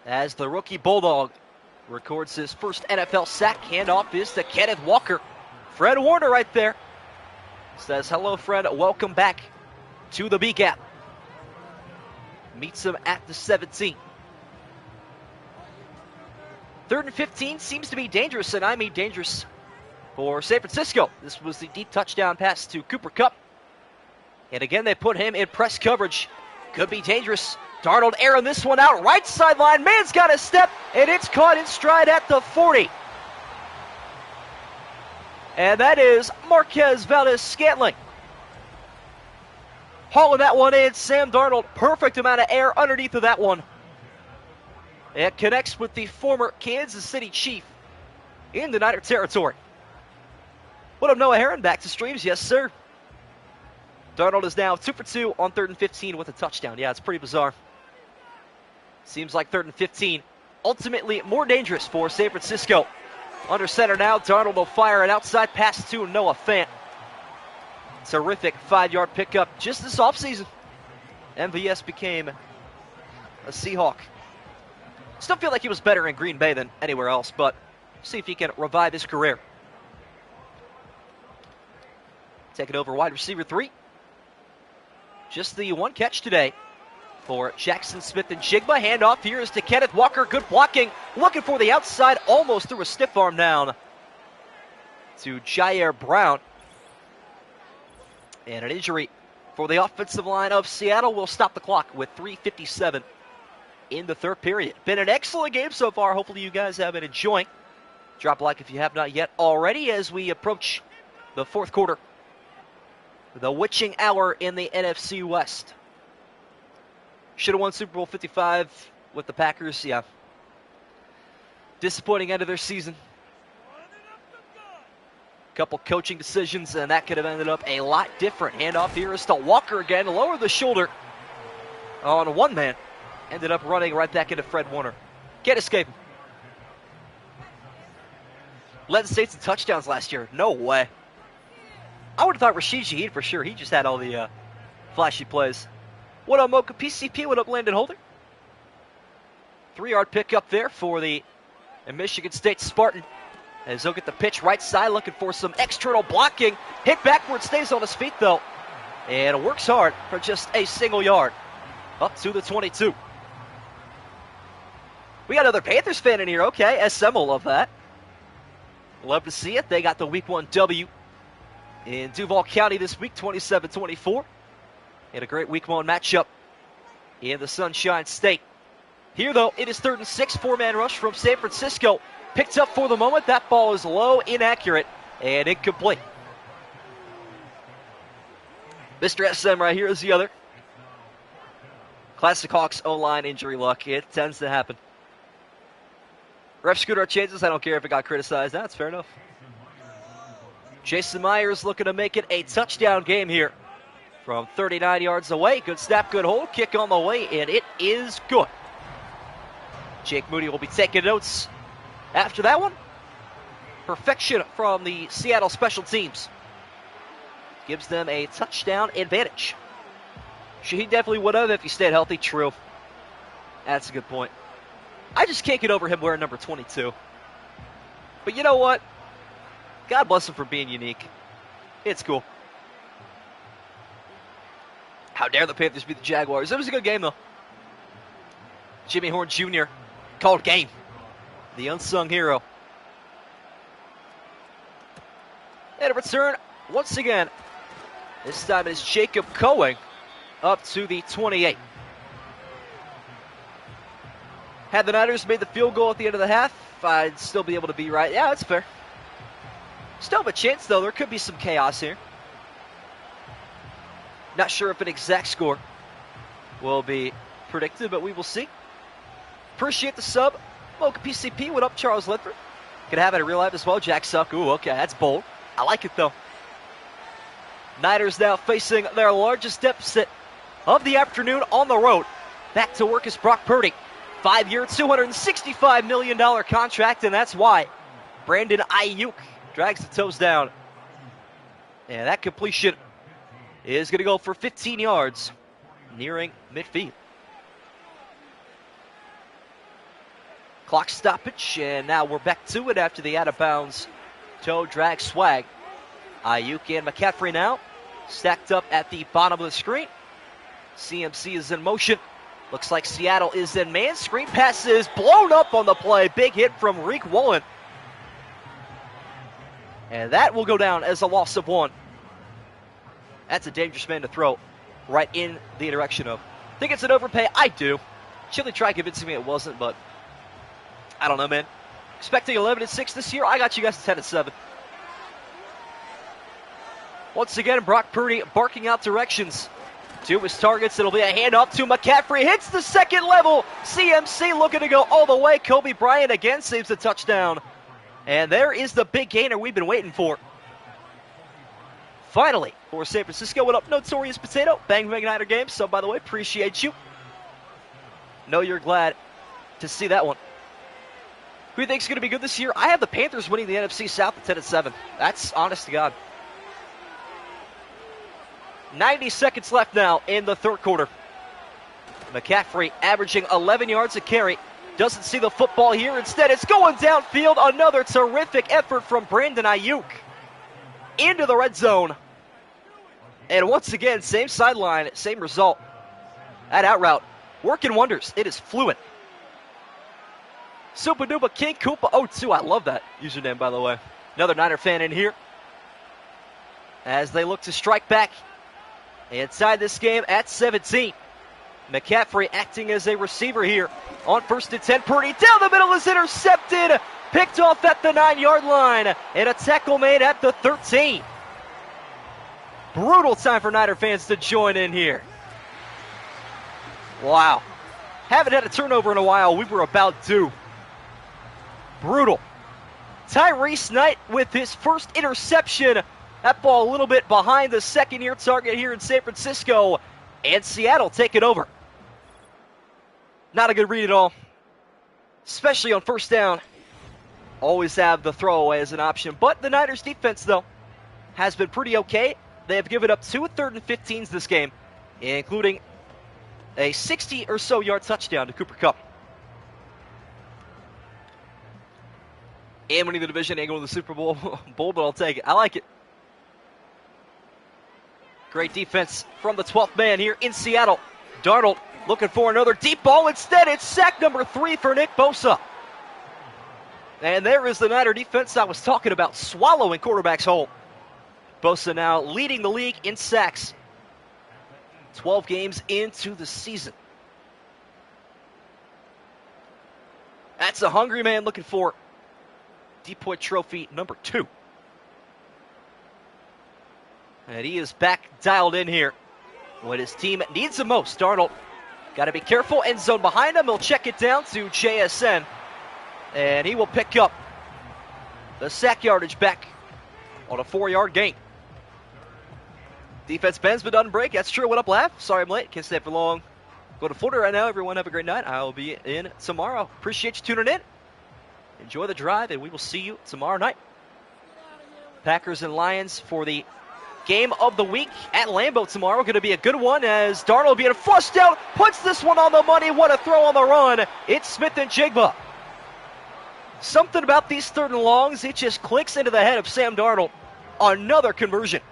As the rookie Bulldog records his first NFL sack, handoff is to Kenneth Walker. Fred Warner right there. Says, hello, Fred. Welcome back to the B-gap. Meets him at the 17. 3rd and 15 seems to be dangerous, and I mean dangerous for San Francisco. This was the deep touchdown pass to Cooper Kupp. And again, they put him in press coverage. Could be dangerous. Darnold airing this one out. Right sideline. Man's got a step, and it's caught in stride at the 40. And that is Marquez Valdes-Scantling. Hauling that one in. Sam Darnold, perfect amount of air underneath of that one. It connects with the former Kansas City Chief in the Niner territory. What up, Noah Herron? Back to streams. Yes, sir. Darnold is now 2 for 2 on 3rd and 15 with a touchdown. Yeah, it's pretty bizarre. Seems like 3rd and 15 ultimately more dangerous for San Francisco. Under center now, Darnold will fire an outside pass to Noah Fant. Terrific 5-yard pickup just this offseason. MVS became a Seahawk. Still feel like he was better in Green Bay than anywhere else, but see if he can revive his career. Taking over wide receiver 3. Just the 1 catch today for Jackson Smith and Jigba. Handoff here is to Kenneth Walker. Good blocking. Looking for the outside. Almost threw a stiff arm down to Jair Brown. And an injury for the offensive line of Seattle will stop the clock with 3:57 in the 3rd period. Been an excellent game so far. Hopefully you guys have been enjoying. Drop a like if you have not yet already as we approach the 4th quarter. The witching hour in the NFC West. Should have won Super Bowl 55 with the Packers. Yeah. Disappointing end of their season. Couple coaching decisions, and that could have ended up a lot different. Handoff here is to Walker again. Lower the shoulder on one man. Ended up running right back into Fred Warner. Can't escape him. Led the States in touchdowns last year. No way. I would have thought Rashid Shaheed for sure. He just had all the flashy plays. What up, Mocha PCP? What up, Landon Holder? 3-yard pickup there for the Michigan State Spartan. As he'll get the pitch right side, looking for some external blocking. Hit backwards, stays on his feet though. And works hard for just a single yard. Up to the 22. We got another Panthers fan in here. Okay, SM will love that. Love to see it. They got the Week 1 W in Duval County this week, 27-24. And a great Week 1 matchup in the Sunshine State. Here, though, it is 3rd and 6, 4-man rush from San Francisco. Picked up for the moment. That ball is low, inaccurate, and incomplete. Mr. SM right here is the other. Classic Hawks O-line injury luck. It tends to happen. Ref scooter our chances. I don't care if it got criticized. That's fair enough. Jason Myers looking to make it a touchdown game here from 39 yards away. Good snap, good hold. Kick on the way, and it is good. Jake Moody will be taking notes after that one. Perfection from the Seattle special teams. Gives them a touchdown advantage. He definitely would have if he stayed healthy. True. That's a good point. I just can't get over him wearing number 22. But you know what? God bless him for being unique. It's cool. How dare the Panthers beat the Jaguars. It was a good game, though. Jimmy Horn Jr. called game. The unsung hero. And a return once again. This time it is Jacob Cohen up to the 28. Had the Niners made the field goal at the end of the half, I'd still be able to be right. Yeah, that's fair. Still have a chance, though. There could be some chaos here. Not sure if an exact score will be predicted, but we will see. Appreciate the sub. Mocha PCP, what up, Charles Ledford? Could have it in real life as well. Jack Suck. Ooh, okay, that's bold. I like it, though. Niners now facing their largest deficit of the afternoon on the road. Back to work is Brock Purdy. 5-year, $265 million contract, and that's why Brandon Ayuk drags the toes down. And that completion is going to go for 15 yards, nearing midfield. Clock stoppage, and now we're back to it after the out-of-bounds toe drag swag. Ayuk and McCaffrey now stacked up at the bottom of the screen. CMC is in motion. Looks like Seattle is in man. Screen passes blown up on the play. Big hit from Reek Woolen. And that will go down as a loss of 1. That's a dangerous man to throw right in the direction of. Think it's an overpay? I do. Chili tried convincing me it wasn't, but I don't know, man. Expecting 11-6 this year. I got you guys 10-7. Once again, Brock Purdy barking out directions to his targets. It'll be a handoff to McCaffrey. Hits the second level. CMC looking to go all the way. Kobe Bryant again saves the touchdown. And there is the big gainer we've been waiting for. Finally, for San Francisco. What up, Notorious Potato? Bang Bang Niner game. So, by the way, appreciate you. Know you're glad to see that one. Who do you think is going to be good this year? I have the Panthers winning the NFC South at 10-7. That's honest to God. 90 seconds left now in the third quarter. McCaffrey averaging 11 yards a carry. Doesn't see the football here. Instead, it's going downfield. Another terrific effort from Brandon Ayuk. Into the red zone. And once again, same sideline, same result. That out route working wonders. It is fluent. Super Duper King Koopa 02. I love that username, by the way. Another Niner fan in here. As they look to strike back inside this game at 17. McCaffrey acting as a receiver here on 1st and 10. Purdy down the middle is intercepted. Picked off at the 9-yard line. And a tackle made at the 13. Brutal time for Niner fans to join in here. Wow. Haven't had a turnover in a while. We were about due. Brutal. Tyrese Knight with his first interception. That ball a little bit behind the second-year target here in San Francisco. And Seattle take it over. Not a good read at all, especially on first down. Always have the throwaway as an option. But the Niners defense, though, has been pretty okay. They have given up 2 3rd and 15s this game, including a 60 or so yard touchdown to Cooper Kupp. And winning the division and going to the Super Bowl, but I'll take it. I like it. Great defense from the 12th man here in Seattle. Darnold looking for another deep ball. Instead, it's sack number 3 for Nick Bosa. And there is the Niner defense I was talking about, swallowing quarterbacks whole. Bosa now leading the league in sacks. 12 games into the season. That's a hungry man looking for Depoy Trophy number 2. And he is back dialed in here when his team needs the most. Darnold got to be careful. End zone behind him. He'll check it down to JSN. And he will pick up the sack yardage back on a 4-yard gain. Defense bends but doesn't break. That's true. What up, Laugh? Sorry I'm late. Can't stay for long. Go to Florida right now. Everyone have a great night. I'll be in tomorrow. Appreciate you tuning in. Enjoy the drive, and we will see you tomorrow night. Packers and Lions for the game of the week at Lambeau tomorrow. Going to be a good one as Darnold being flushed out. Puts this one on the money. What a throw on the run. It's Smith-Njigba. Something about these 3rd and longs, it just clicks into the head of Sam Darnold. Another conversion.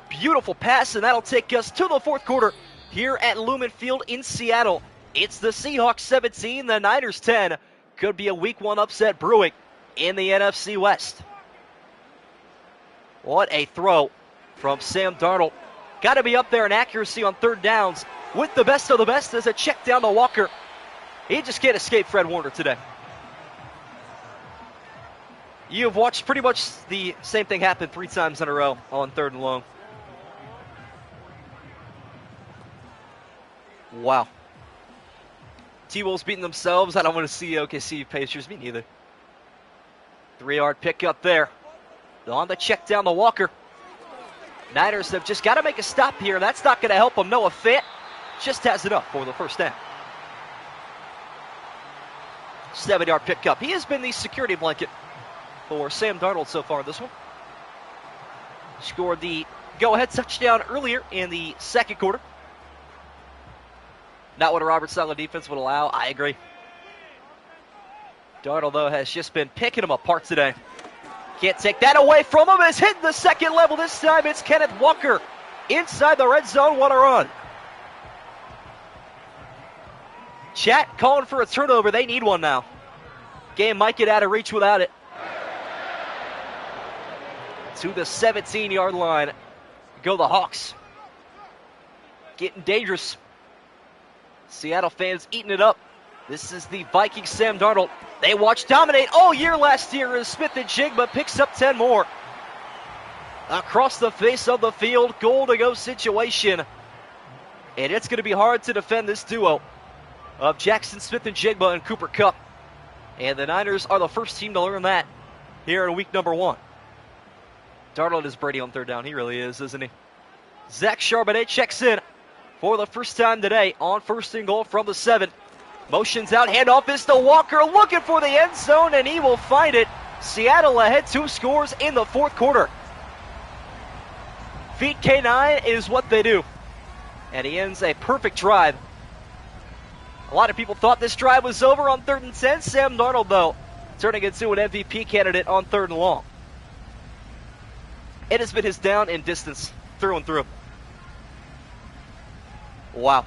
Beautiful pass, and that'll take us to the 4th quarter here at Lumen Field in Seattle. It's the Seahawks 17, the Niners 10. Could be a week 1 upset brewing in the NFC West. What a throw from Sam Darnold. Got to be up there in accuracy on 3rd downs with the best of the best as a check down to Walker. He just can't escape Fred Warner today. You have watched pretty much the same thing happen 3 times in a row on 3rd and long. Wow. T-Wolves beating themselves. I don't want to see OKC Pacers. Me neither. 3-yard pickup there. On the check down to Walker. Niners have just got to make a stop here. That's not going to help them. Noah Fant just has it up for the first down. 7-yard pickup. He has been the security blanket for Sam Darnold so far in this one. Scored the go-ahead touchdown earlier in the 2nd quarter. Not what a Robert Saleh defense would allow. I agree. Darnold, though, has just been picking them apart today. Can't take that away from him. Has hit the 2nd level this time. It's Kenneth Walker inside the red zone. What a run. Chat calling for a turnover. They need one now. Game might get out of reach without it. To the 17-yard line go the Hawks. Getting dangerous. Seattle fans eating it up. This is the Vikings Sam Darnold. They watched dominate all year last year as Smith-Njigba picks up 10 more. Across the face of the field, goal-to-go situation. And it's going to be hard to defend this duo of Jackson Smith-Njigba and Cooper Kupp. And the Niners are the first team to learn that here in week number 1. Darnold is Brady on 3rd down. He really is, isn't he? Zach Charbonnet checks in for the first time today on 1st and goal from the 7. Motions out, handoff is to Walker, looking for the end zone, and he will find it. Seattle ahead 2 scores in the 4th quarter. Feet K9 is what they do. And he ends a perfect drive. A lot of people thought this drive was over on 3rd and 10. Sam Darnold, though, turning into an MVP candidate on 3rd and long. It has been his down and distance through and through. Wow.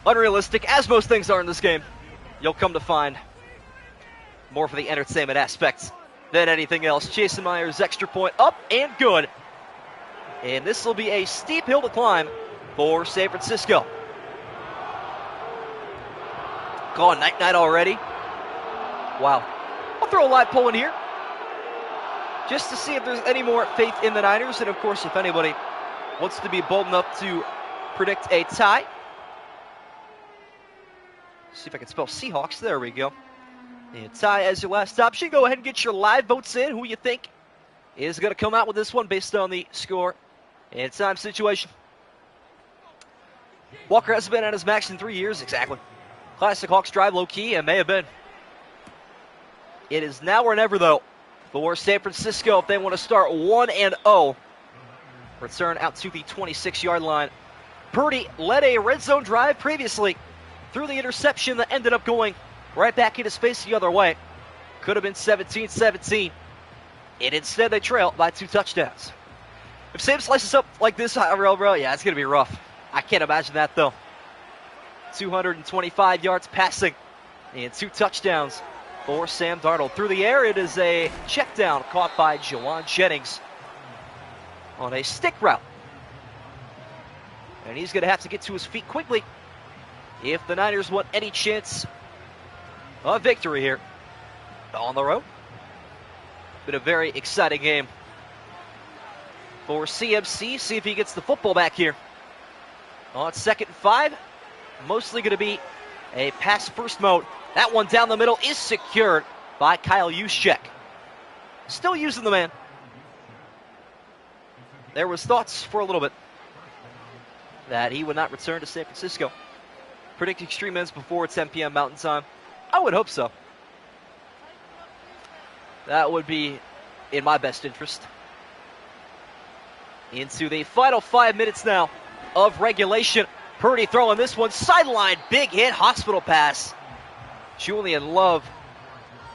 Unrealistic, as most things are in this game. You'll come to find more for the entertainment aspect than anything else. Jason Myers, extra point up and good. And this will be a steep hill to climb for San Francisco. Gone night-night already. Wow. I'll throw a live poll in here just to see if there's any more faith in the Niners. And, of course, if anybody wants to be bold enough to predict a tie. See if I can spell Seahawks. There we go. And tie as your last option. Go ahead and get your live votes in. Who you think is going to come out with this one based on the score and time situation. Walker hasn't been at his max in 3 years, exactly. Classic Hawks drive, low-key, and may have been. It is now or never, though, for San Francisco if they want to start 1-0. Return out to the 26-yard line. Purdy led a red zone drive previously through the interception that ended up going right back in his face the other way. Could have been 17-17. And instead they trail by 2 touchdowns. If Sam slices up like this, yeah, it's going to be rough. I can't imagine that, though. 225 yards passing and 2 touchdowns for Sam Darnold. Through the air, it is a check down caught by Jawan Jennings on a stick route. And he's going to have to get to his feet quickly if the Niners want any chance of victory here on the road. Been a very exciting game for CMC. See if he gets the football back here. On 2nd and 5, mostly going to be a pass-first mode. That one down the middle is secured by Kyle Juszczyk. Still using the man. There was thoughts for a little bit that he would not return to San Francisco. Predict extreme ends before 10 p.m. Mountain Time. I would hope so. That would be in my best interest. Into the final 5 minutes now of regulation. Purdy throwing this one. Sideline, big hit, hospital pass. Julian Love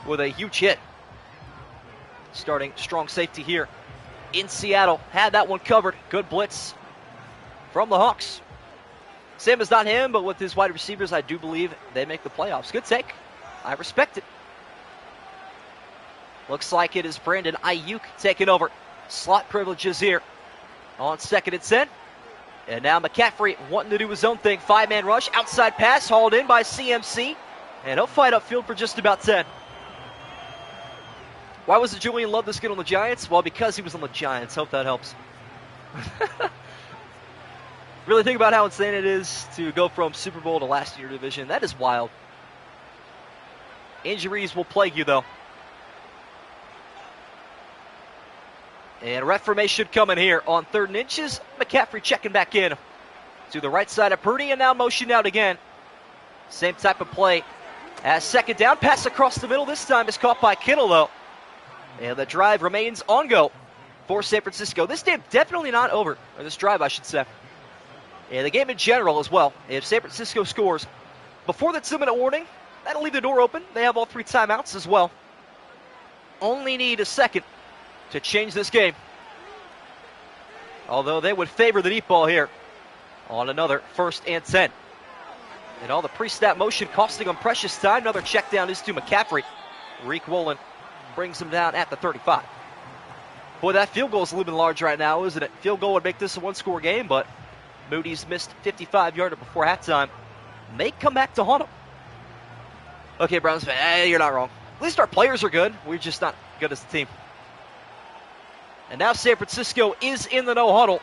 with a huge hit. Starting strong safety here in Seattle. Had that one covered. Good blitz from the Hawks. Sam is not him, but with his wide receivers, I do believe they make the playoffs. Good take. I respect it. Looks like it is Brandon Ayuk taking over. Slot privileges here on 2nd and 10. And now McCaffrey wanting to do his own thing. 5-man rush, outside pass, hauled in by CMC. And he'll fight upfield for just about 10. Why was it Julian Love this good on the Giants? Well, because he was on the Giants. Hope that helps. Really think about how insane it is to go from Super Bowl to last year division. That is wild. Injuries will plague you, though. And reformation coming here on 3rd and inches. McCaffrey checking back in to the right side of Purdy, and now motion out again. Same type of play as 2nd down. Pass across the middle. This time is caught by Kittle, though. And the drive remains on go for San Francisco. This game definitely not over. Or this drive, I should say. And the game in general as well. If San Francisco scores before the 2-minute warning, that'll leave the door open. They have all 3 timeouts as well. Only need a second to change this game. Although they would favor the deep ball here on another 1st and 10. And all the pre-snap motion costing them precious time. Another check down is to McCaffrey. Reek Woolen brings him down at the 35. Boy, that field goal is a little bit large right now, isn't it? Field goal would make this a 1-score game, but Moody's missed 55-yarder before halftime. May come back to haunt him. Okay, Browns fan, you're not wrong. At least our players are good. We're just not good as a team. And now San Francisco is in the no huddle.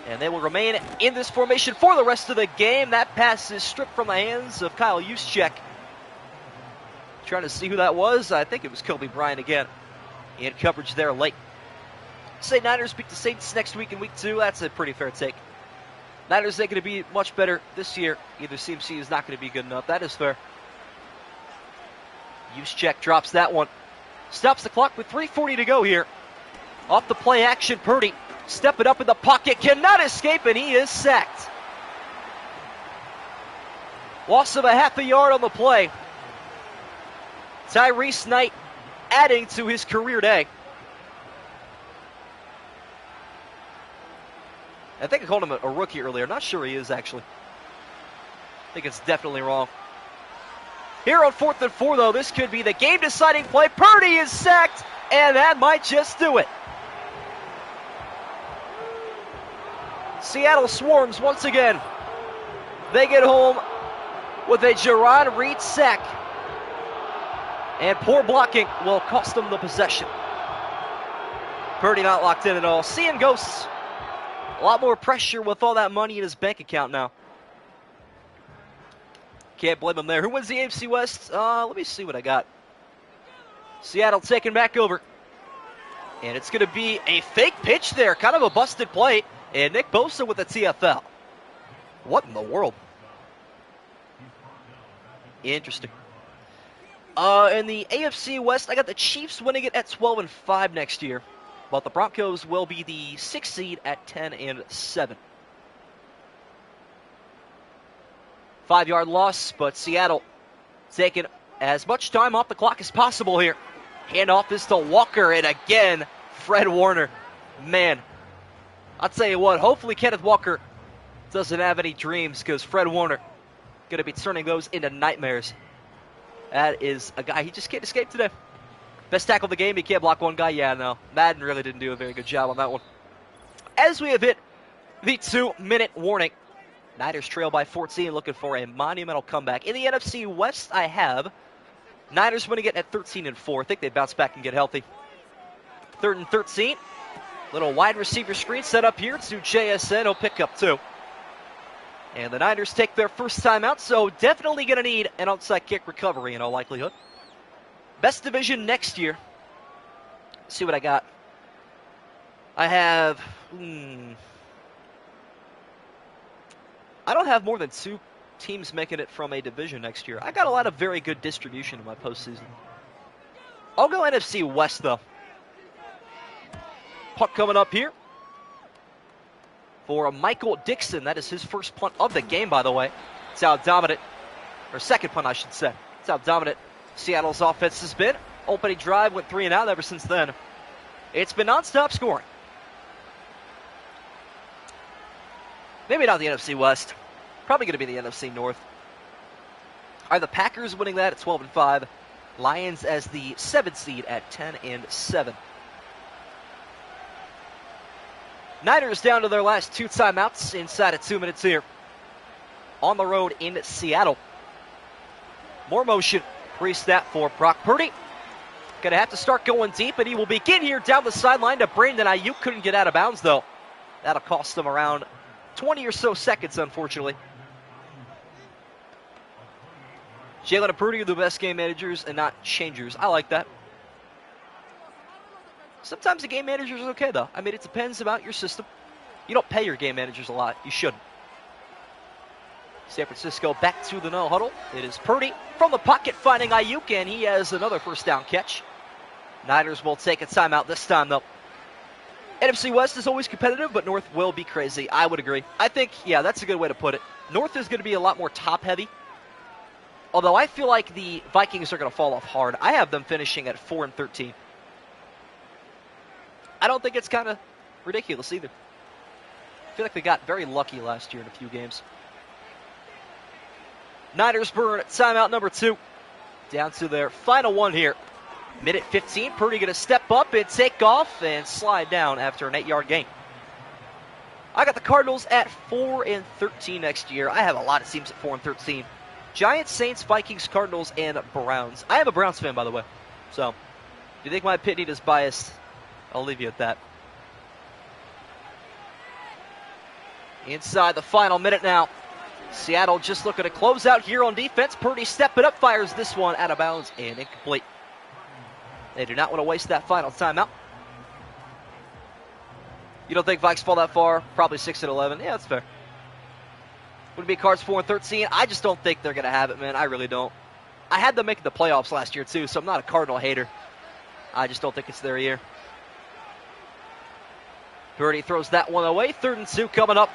And they will remain in this formation for the rest of the game. That pass is stripped from the hands of Kyle Juszczyk. Trying to see who that was. I think it was Kobe Bryant again. In coverage there late. Say Niners beat the Saints next week in week 2. That's a pretty fair take. Niners ain't going to be much better this year. Either CMC is not going to be good enough. That is fair. Juszczyk drops that one. Stops the clock with 3:40 to go here. Off the play action, Purdy stepping up in the pocket, cannot escape, and he is sacked. Loss of a half a yard on the play. Tyrese Knight adding to his career day. I think I called him a rookie earlier. Not sure he is, actually. I think it's definitely wrong. Here on 4th and 4, though, this could be the game-deciding play. Purdy is sacked, and that might just do it. Seattle swarms once again. They get home with a Jerron Reed sack. And poor blocking will cost them the possession. Purdy not locked in at all. Seeing ghosts. A lot more pressure with all that money in his bank account now. Can't blame him there. Who wins the AFC West? Let me see what I got. Seattle taking back over. And it's going to be a fake pitch there. Kind of a busted play. And Nick Bosa with the TFL. What in the world? Interesting. In the AFC West, I got the Chiefs winning it at 12-5 next year, but the Broncos will be the 6th seed at 10-7. 5-yard loss, but Seattle taking as much time off the clock as possible here. Handoff is to Walker, and again, Fred Warner. Man, I'll tell you what, hopefully Kenneth Walker doesn't have any dreams, because Fred Warner going to be turning those into nightmares. That is a guy he just can't escape today. Best tackle of the game, he can't block one guy. Yeah, no, Madden really didn't do a very good job on that one. As we have hit the 2-minute warning, Niners trail by 14, looking for a monumental comeback. In the NFC West, I have Niners winning it at 13-4. I think they bounce back and get healthy. 3rd and 13. Little wide receiver screen set up here to JSN. He'll pick up 2. And the Niners take their first time out, so definitely going to need an outside kick recovery in all likelihood. Best division next year. Let's see what I got. I have... I don't have more than 2 teams making it from a division next year. I got a lot of very good distribution in my postseason. I'll go NFC West, though. Punt coming up here for Michael Dixon. That is his first punt of the game, by the way. It's how dominant, or second punt, I should say. It's how dominant Seattle's offense has been. Opening drive went 3 and out ever since then. It's been nonstop scoring. Maybe not the NFC West. Probably going to be the NFC North. Are the Packers winning that at 12-5? Lions as the 7th seed at 10-7. Niners down to their last 2 timeouts inside of 2 minutes here. On the road in Seattle. More motion. Pre-snap for Brock Purdy. Going to have to start going deep, and he will begin here down the sideline to Brandon Ayuk. Couldn't get out of bounds, though. That'll cost him around 20 or so seconds, unfortunately. Jalen and Purdy are the best game managers and not changers. I like that. Sometimes the game manager is okay, though. I mean, it depends about your system. You don't pay your game managers a lot. You shouldn't. San Francisco back to the no huddle. It is Purdy from the pocket finding Ayuk, and he has another first down catch. Niners will take a timeout this time, though. NFC West is always competitive, but North will be crazy. I would agree. I think, yeah, that's a good way to put it. North is going to be a lot more top-heavy. Although I feel like the Vikings are going to fall off hard. I have them finishing at 4-13. I don't think it's kind of ridiculous either. I feel like they got very lucky last year in a few games. Niners burn timeout number 2. Down to their final one here. Minute 15. Purdy going to step up and take off and slide down after an 8-yard gain. I got the Cardinals at 4-13 next year. I have a lot of teams at 4-13. Giants, Saints, Vikings, Cardinals, and Browns. I am a Browns fan, by the way. So, if you think my opinion is biased, I'll leave you at that. Inside the final minute now. Seattle just looking to close out here on defense. Purdy stepping up, fires this one out of bounds and incomplete. They do not want to waste that final timeout. You don't think Vikes fall that far? Probably 6-11. Yeah, that's fair. Would it be Cards 4-13? I just don't think they're going to have it, man. I really don't. I had them making the playoffs last year, too, so I'm not a Cardinal hater. I just don't think it's their year. Purdy throws that one away. 3rd and 2 coming up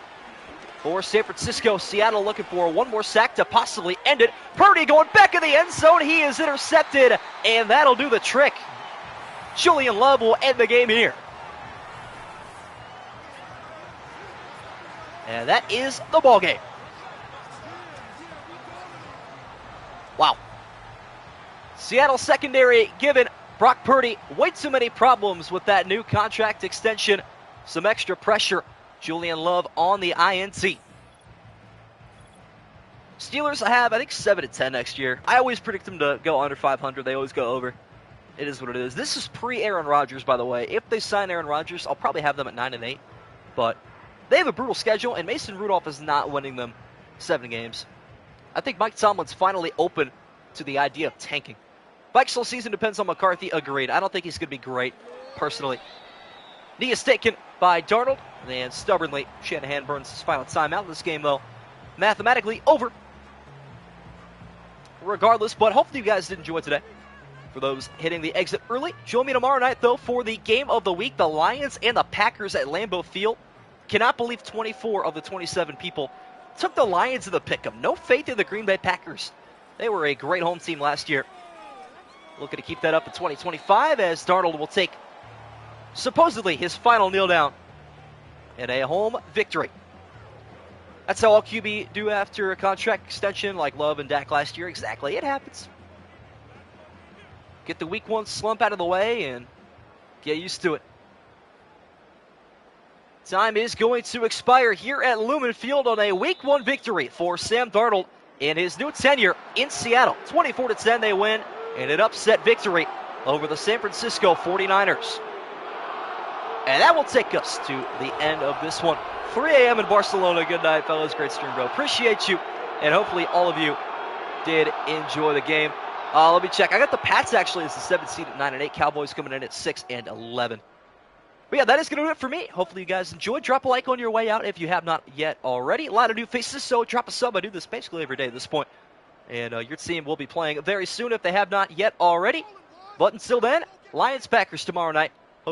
for San Francisco. Seattle looking for one more sack to possibly end it. Purdy going back in the end zone. He is intercepted, and that'll do the trick. Julian Love will end the game here. And that is the ball game. Wow. Seattle secondary giving Brock Purdy way too many problems with that new contract extension. Some extra pressure. Julian Love on the INT. Steelers, I have, I think, 7-10 next year. I always predict them to go under 500. They always go over. It is what it is. This is pre-Aaron Rodgers, by the way. If they sign Aaron Rodgers, I'll probably have them at 9-8. But they have a brutal schedule, and Mason Rudolph is not winning them 7 games. I think Mike Tomlin's finally open to the idea of tanking. Vikes whole season depends on McCarthy. Agreed. I don't think he's going to be great, personally. Knee is taken by Darnold, and stubbornly, Shanahan burns his final timeout in this game, though. mathematically over. Regardless, but hopefully you guys did enjoy today. For those hitting the exit early, join me tomorrow night, though, for the game of the week, the Lions and the Packers at Lambeau Field. Cannot believe 24 of the 27 people took the Lions in the pick'em. No faith in the Green Bay Packers. They were a great home team last year. Looking to keep that up in 2025 as Darnold will take supposedly his final kneel down in a home victory. That's how all QB do after a contract extension like Love and Dak last year. Exactly, it happens. Get the week 1 slump out of the way and get used to it. Time is going to expire here at Lumen Field on a week 1 victory for Sam Darnold in his new tenure in Seattle. 24-10 they win in an upset victory over the San Francisco 49ers. And that will take us to the end of this one. 3 a.m. in Barcelona. Good night, fellas. Great stream, bro. Appreciate you. And hopefully all of you did enjoy the game. Let me check. I got the Pats actually as the 7th seed at 9-8. Cowboys coming in at 6-11. But yeah, that is going to do it for me. Hopefully you guys enjoyed. Drop a like on your way out if you have not yet already. A lot of new faces, so drop a sub. I do this basically every day at this point. And your team will be playing very soon if they have not yet already. But until then, Lions-Packers tomorrow night.